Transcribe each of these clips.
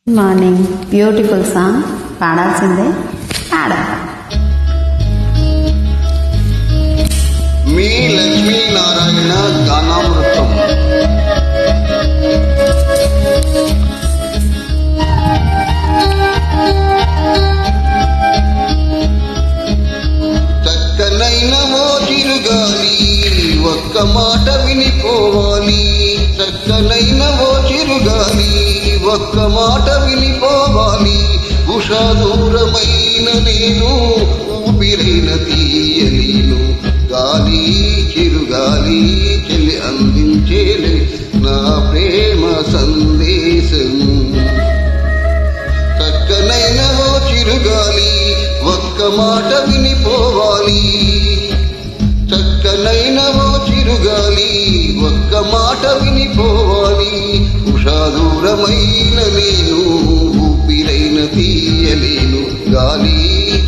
Morning beautiful song పాడాల్సిందే పాడాలి. మీ లక్ష్మీనారాయణ గానామృతం. చక్కనైన ఓ చిరుగాలి ఒక్క మాట వినిపోవాలి. చక్కనైన ఓ చిరుగాలి ఒక్క మాట వినిపోవాలి. ఉషా దూరమైన నేను ఊపిరైన తీయలేను. గాలి చిరుగాలి చెల్లి అందించేలే నా ప్రేమ సందేశం. చక్కనైన ఓ చిరుగాలి ఒక్క మాట వినిపోవాలి. చక్కనైన ఓ చిరుగాలి ఒక్క మాట వినిపోవాలి. ఉషా దూరమైన నేను ఊపిరైన తీయలేను. గాలి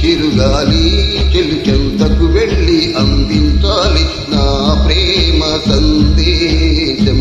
చిరుగాలి చెల్లి చెంతకు వెళ్ళి అందించాలి నా ప్రేమ సందేశం.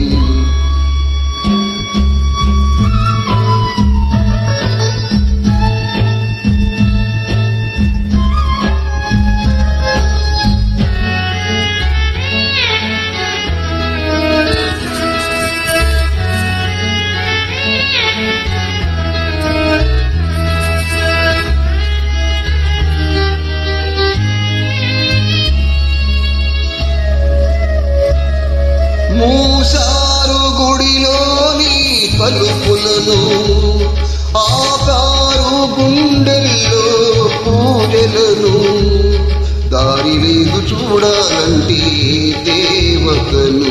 మూసారు గుడిలోని పలుపులను, ఆపారు గుండెల్లో పూజలను. దారి లేదు చూడాలంటే దేవతను,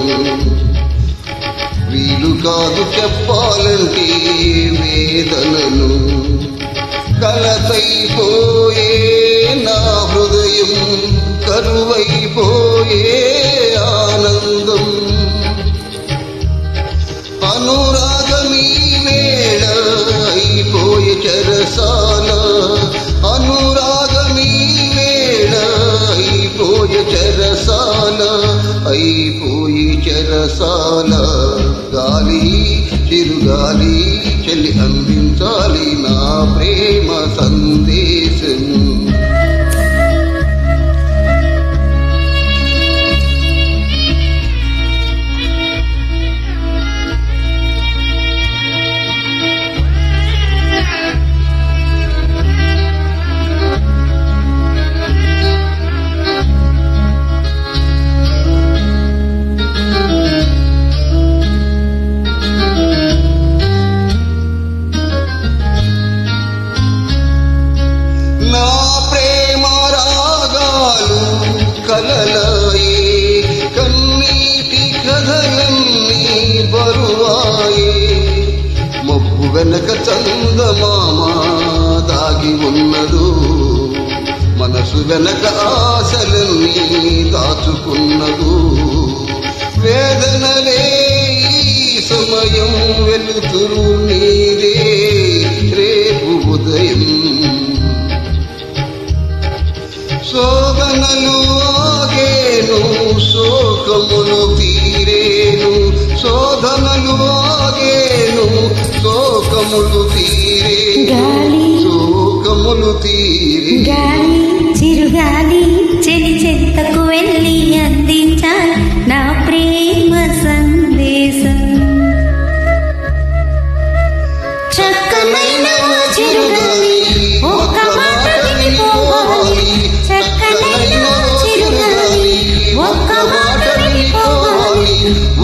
వీలు కాదు చెప్పాలంటే వేదనను. కలతైపోయే నా హృదయం, కరువైపోయే ఆనందం. అనురాగమీ వేళ అయిపోయే చెరసాల. అనురాగమీ వేళ అయిపోయే చెరసాల. అయిపోయే చెరసాల. గాలి చిరుగాలి చెల్లి అందించాలి నా ప్రేమ సందేశం. కలలాయే కన్నీటి కథలన్నీ బరువాయే. మబ్బు వెనక చందమామ దాగి ఉన్నదు. మనసు వెనక ఆశలన్నీ దాచుకున్నదు. వేదనలే ఈ సమయం వెలుతురు నీరే రేపు ఉదయం. శోధనలు ఆగేను శోకములు తీరేను. శోధనలు ఆగేను శోకములు తీరేను. శోకములు తీరే. గాలి చిరుగాలి చెలి చెంతకు వెళ్ళి అందించాలి నా ప్రేమ సందేశం. చక్కనైన చిరుగాలి ఒక్క మాట వినిపోవాలి. చక్కనైన చిరుగాలి ఒక్క మాట వినిపోవాలి.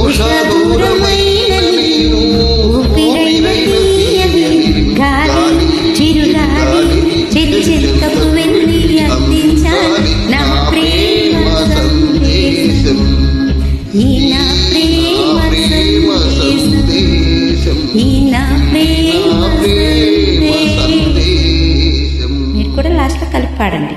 ఉషా దూరమైన నేను ఊపిరైన తీయలేను. గాలి చిరుగాలి చెలి చెంతకు వెళ్ళి అందించాలి నా ప్రేమ సందేశం. ఈ నా ప్రేమ సందేశం. ఈ నా ప్రేమ సందేశం. మీరు కూడా లాస్ట్లో కలిపి పాడండి.